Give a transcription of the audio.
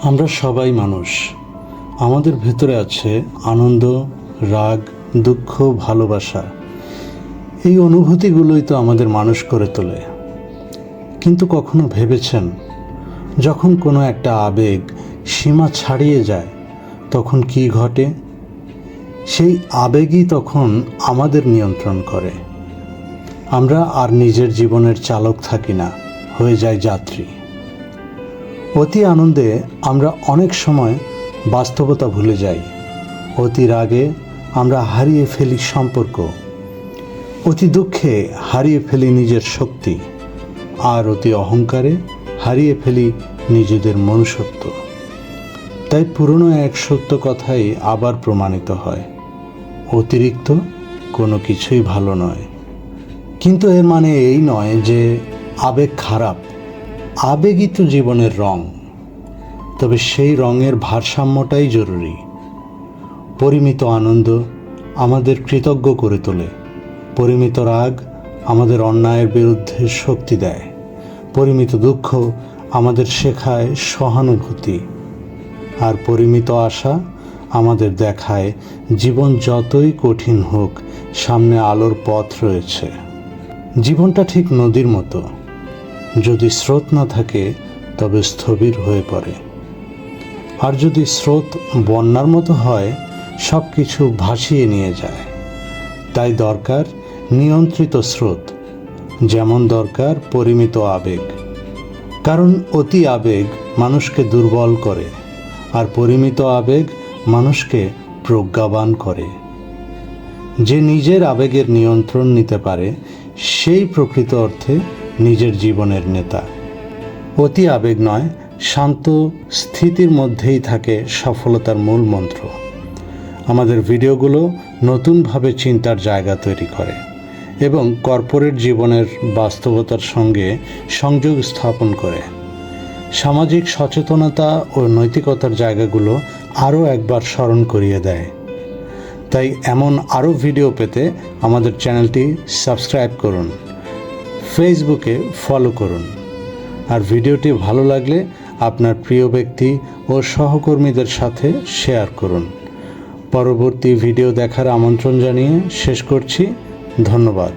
আমরা সবাই মানুষ। আমাদের ভেতরে আছে আনন্দ, রাগ, দুঃখ, ভালোবাসা। এই অনুভূতিগুলোই তো আমাদের মানুষ করে তোলে। কিন্তু কখনো ভেবেছেন, যখন কোনো একটা আবেগ সীমা ছাড়িয়ে যায় তখন কি ঘটে? সেই আবেগই তখন আমাদের নিয়ন্ত্রণ করে। আমরা আর নিজের জীবনের চালক থাকি না, হয়ে যায় যাত্রী। অতি আনন্দে আমরা অনেক সময় বাস্তবতা ভুলে যাই। অতি রাগে আমরা হারিয়ে ফেলি সম্পর্ক। অতি দুঃখে হারিয়ে ফেলি নিজের শক্তি। আর অতি অহংকারে হারিয়ে ফেলি নিজেদের মনুষ্যত্ব। তাই পুরনো এক সত্য কথাই আবার প্রমাণিত হয়, অতিরিক্ত কোনো কিছুই ভালো নয়। কিন্তু এর মানে এই নয় যে আবেগ খারাপ। আবেগই তো জীবনের রং। তবে সেই রঙের ভারসাম্যটাই জরুরি। পরিমিত আনন্দ আমাদের কৃতজ্ঞ করে তোলে। পরিমিত রাগ আমাদের অন্যায়ের বিরুদ্ধে শক্তি দেয়। পরিমিত দুঃখ আমাদের শেখায় সহানুভূতি। আর পরিমিত আশা আমাদের দেখায় জীবন যতই কঠিন হোক, সামনে আলোর পথ রয়েছে। জীবনটা ঠিক নদীর মতো, যদি স্রোত না থাকে তবে স্থবির হয়ে পড়ে। আর যদি স্রোত বন্যার মতো হয়, সব কিছু ভাসিয়ে নিয়ে যায়। তাই দরকার নিয়ন্ত্রিত স্রোত, যেমন দরকার পরিমিত আবেগ। কারণ অতি আবেগ মানুষকে দুর্বল করে, আর পরিমিত আবেগ মানুষকে প্রজ্ঞাবান করে। যে নিজের আবেগের নিয়ন্ত্রণ নিতে পারে, সেই প্রকৃত অর্থে নিজের জীবনের নেতা। অতি আবেগ নয়, শান্ত স্থিতির মধ্যেই থাকে সফলতার মূল মন্ত্র। আমাদের ভিডিওগুলো নতুনভাবে চিন্তার জায়গা তৈরি করে এবং কর্পোরেট জীবনের বাস্তবতার সঙ্গে সংযোগ স্থাপন করে। সামাজিক সচেতনতা ও নৈতিকতার জায়গাগুলো আরও একবার স্মরণ করিয়ে দেয়। তাই এমন আরও ভিডিও পেতে আমাদের চ্যানেলটি সাবস্ক্রাইব করুন, ফেসবুকে ফলো করুন। আর ভিডিওটি ভালো লাগলে আপনার প্রিয় ব্যক্তি ও সহকর্মীদের সাথে শেয়ার করুন। পরবর্তী ভিডিও দেখার আমন্ত্রণ জানিয়ে শেষ করছি। ধন্যবাদ।